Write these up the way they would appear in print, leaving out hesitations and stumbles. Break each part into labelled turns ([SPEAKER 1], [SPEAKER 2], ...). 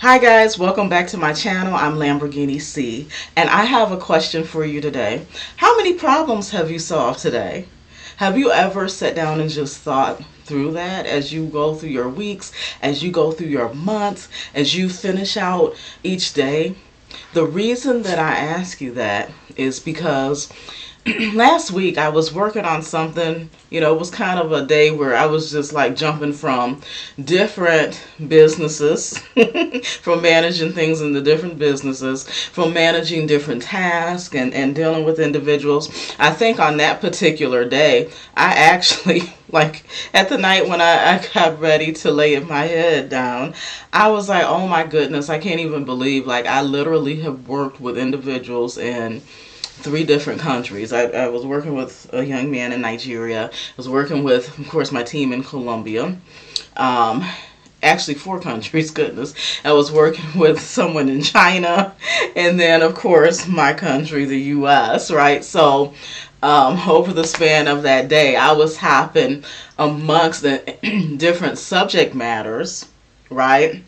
[SPEAKER 1] Hi guys, welcome back to my channel. I'm Lamborghini C, and I have a question for you today. How many problems have you solved today? Have you ever sat down and just thought through that as you go through your weeks, as you go through your months, as you finish out each day? The reason that I ask you that is because last week I was working on something. It was kind of a day where I was just like jumping from different businesses, from managing things in the different businesses, from managing different tasks and dealing with individuals. I think on that particular day, I actually, like at the night when I got ready to lay my head down, I was like, oh my goodness, I can't even believe, like, I literally have worked with individuals in three different countries. I was working with a young man in Nigeria. I was working with, of course, my team in Colombia. Um, Actually, four countries, goodness. I was working with someone in China. And then, of course, my country, the U.S., right? So, over the span of that day, I was hopping amongst the different subject matters, right?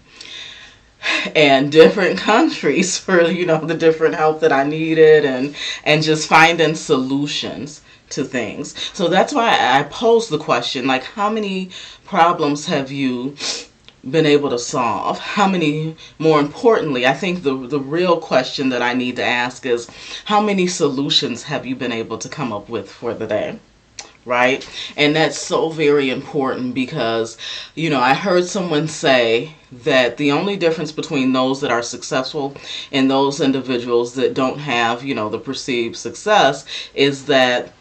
[SPEAKER 1] And different countries for the different help that I needed, and just finding solutions to things. So that's why I posed the question, like, how many problems have you been able to solve? How many, more importantly, I think the real question that I need to ask is, how many solutions have you been able to come up with for the day? Right? And that's so very important because, I heard someone say that the only difference between those that are successful and those individuals that don't have, the perceived success is that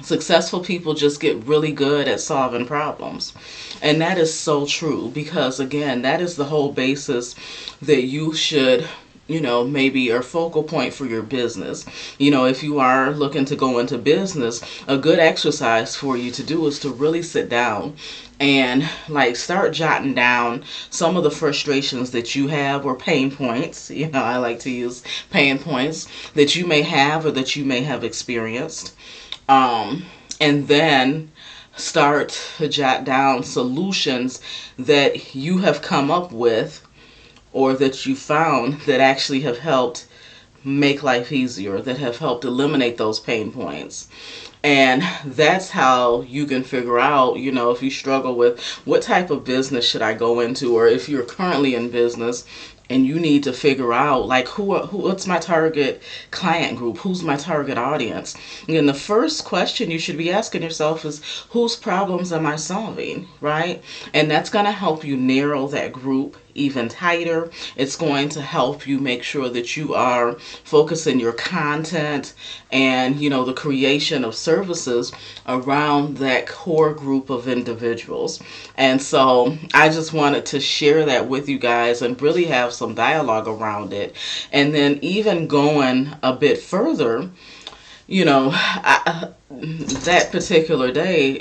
[SPEAKER 1] successful people just get really good at solving problems. And that is so true because, again, that is the whole basis that you should maybe a focal point for your business. If you are looking to go into business, a good exercise for you to do is to really sit down and like start jotting down some of the frustrations that you have, or pain points. I like to use pain points that you may have or that you may have experienced. And then start to jot down solutions that you have come up with or that you found that actually have helped make life easier, that have helped eliminate those pain points. And that's how you can figure out, if you struggle with what type of business should I go into, or if you're currently in business and you need to figure out, like, what's my target client group, who's my target audience. And the first question you should be asking yourself is, whose problems am I solving, right? And that's going to help you narrow that group even tighter. It's going to help you make sure that you are focusing your content and the creation of services around that core group of individuals. And so I just wanted to share that with you guys and really have some dialogue around it. And then even going a bit further, that particular day,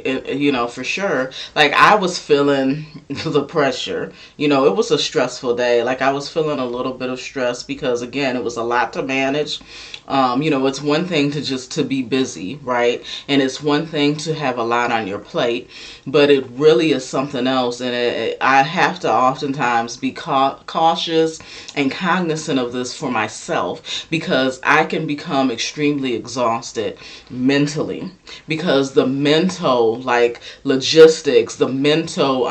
[SPEAKER 1] for sure, like, I was feeling the pressure. It was a stressful day. Like, I was feeling a little bit of stress because, again, it was a lot to manage. It's one thing to be busy, right? And it's one thing to have a lot on your plate, but it really is something else. And I have to oftentimes be cautious and cognizant of this for myself, because I can become extremely exhausted mentally, because the mental, like, logistics, the mental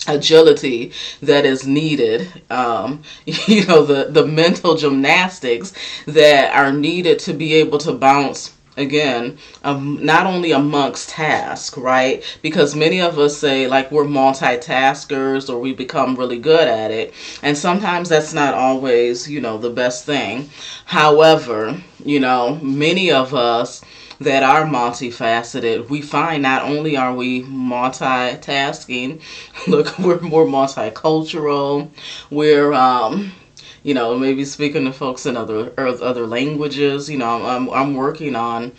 [SPEAKER 1] agility that is needed, the mental gymnastics that are needed to be able to bounce, again, not only amongst tasks, right? Because many of us say, like, we're multitaskers or we become really good at it, and sometimes that's not always the best thing. However, many of us that are multifaceted, we find not only are we multitasking, look, we're more multicultural. We're maybe speaking to folks in other languages. I'm working on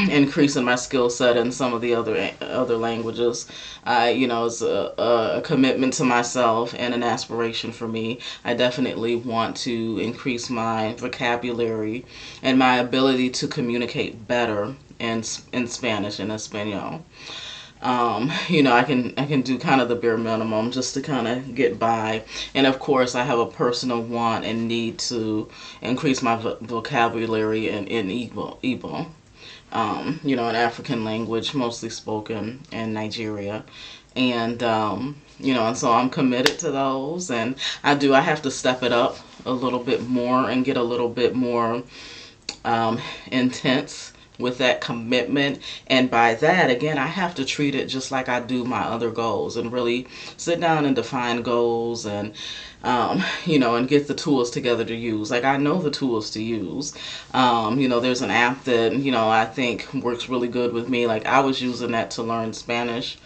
[SPEAKER 1] increasing my skill set in some of the other languages. It's a commitment to myself and an aspiration for me. I definitely want to increase my vocabulary and my ability to communicate better in Spanish and Espanol. I can do kind of the bare minimum just to kind of get by. And of course, I have a personal want and need to increase my vocabulary in Igbo, an African language mostly spoken in Nigeria. And so I'm committed to those, and I have to step it up a little bit more and get a little bit more intense with that commitment. And by that, again, I have to treat it just like I do my other goals and really sit down and define goals and get the tools together to use. Like, I know the tools to use. There's an app that, I think works really good with me. Like, I was using that to learn Spanish.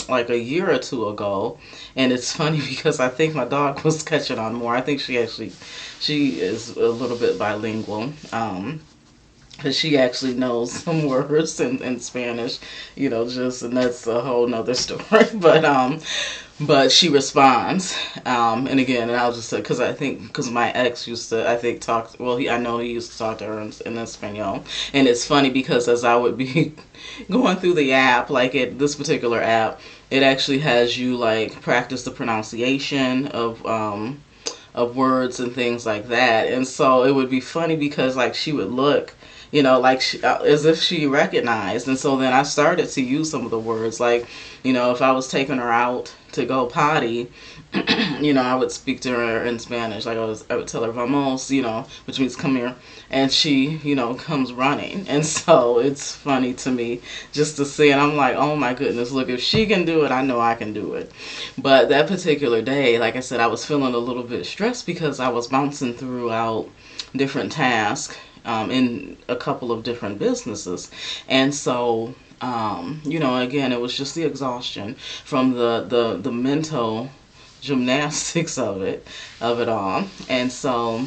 [SPEAKER 1] Like a year or two ago, and it's funny because I think my dog was catching on more. I think she is a little bit bilingual, because she actually knows some words in Spanish, and that's a whole nother story. But she responds, and again, and I'll just say, because my ex used to, I think, talk. Well, I know he used to talk to her in Espanol, and it's funny because as I would be going through the app, like this particular app, it actually has you like practice the pronunciation of words and things like that, and so it would be funny because like she would look, like as if she recognized. And so then I started to use some of the words, like, if I was taking her out to go potty, I would speak to her in Spanish. Like I would tell her vamos, which means come here, and she, comes running. And so it's funny to me just to see, and I'm like, oh my goodness, look, if she can do it, I know I can do it. But that particular day, like I said, I was feeling a little bit stressed because I was bouncing throughout different tasks in a couple of different businesses. And so, again, it was just the exhaustion from the mental gymnastics of it all. And so,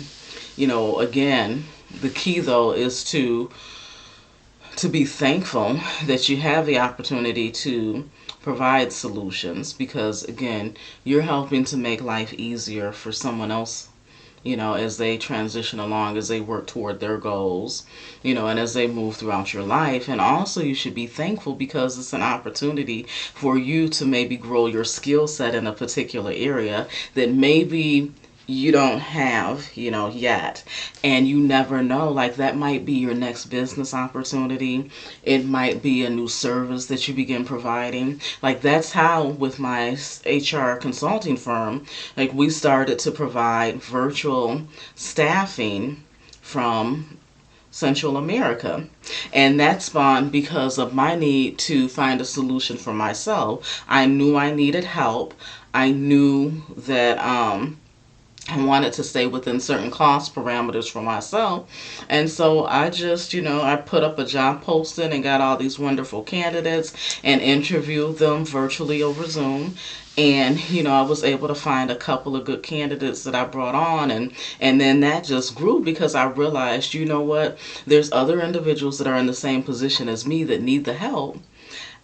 [SPEAKER 1] again, the key though is to be thankful that you have the opportunity to provide solutions, because again, you're helping to make life easier for someone else, as they transition along, as they work toward their goals, and as they move throughout your life. And also, you should be thankful because it's an opportunity for you to maybe grow your skill set in a particular area that maybe you don't have, yet. And you never know, like that might be your next business opportunity. It might be a new service that you begin providing. Like that's how with my HR consulting firm, like we started to provide virtual staffing from Central America. And that spawned because of my need to find a solution for myself. I knew I needed help. I knew that I wanted to stay within certain cost parameters for myself. And so I just, I put up a job posting and got all these wonderful candidates and interviewed them virtually over Zoom. And, I was able to find a couple of good candidates that I brought on. And then that just grew because I realized, what, there's other individuals that are in the same position as me that need the help.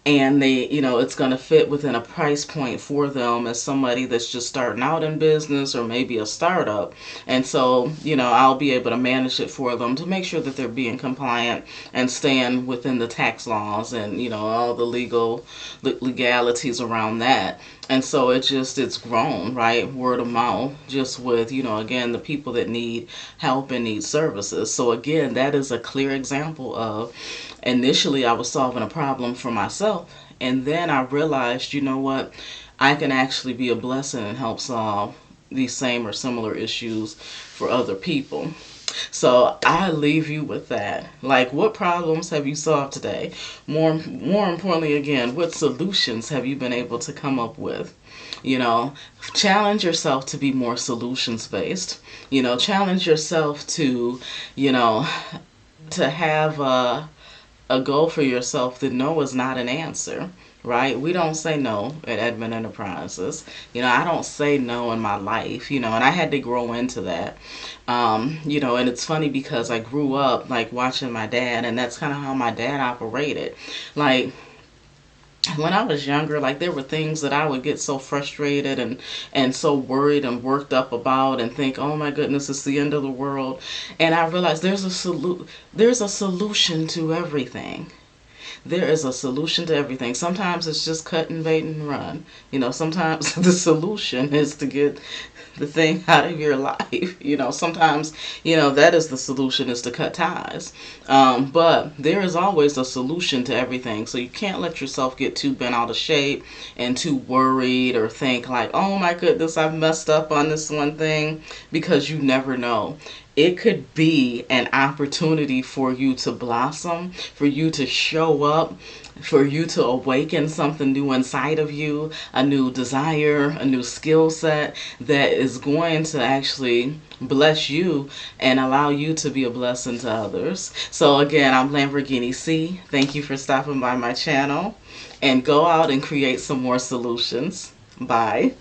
[SPEAKER 1] And they, it's going to fit within a price point for them as somebody that's just starting out in business or maybe a startup. And so, I'll be able to manage it for them to make sure that they're being compliant and staying within the tax laws and, all the legalities around that. And so it's grown, right? Word of mouth, just with, again, the people that need help and need services. So again, that is a clear example of initially I was solving a problem for myself. And then I realized, what, I can actually be a blessing and help solve these same or similar issues for other people. So I leave you with that. Like, what problems have you solved today? More importantly, again, what solutions have you been able to come up with? Challenge yourself to be more solutions based. Challenge yourself to, to have a goal for yourself that no is not an answer. Right? We don't say no at Edmond Enterprises. I don't say no in my life, and I had to grow into that. And it's funny because I grew up like watching my dad, and that's kind of how my dad operated. Like, when I was younger, like there were things that I would get so frustrated and so worried and worked up about and think, oh my goodness, it's the end of the world. And I realized there's a solution to everything. There is a solution to everything. Sometimes it's just cut and bait and run. Sometimes the solution is to get the thing out of your life. Sometimes, that is the solution, is to cut ties. But there is always a solution to everything. So you can't let yourself get too bent out of shape and too worried or think like, oh my goodness, I've messed up on this one thing, because you never know. It could be an opportunity for you to blossom, for you to show up, for you to awaken something new inside of you, a new desire, a new skill set that is going to actually bless you and allow you to be a blessing to others. So again, I'm Lamborghini C. Thank you for stopping by my channel, and go out and create some more solutions. Bye.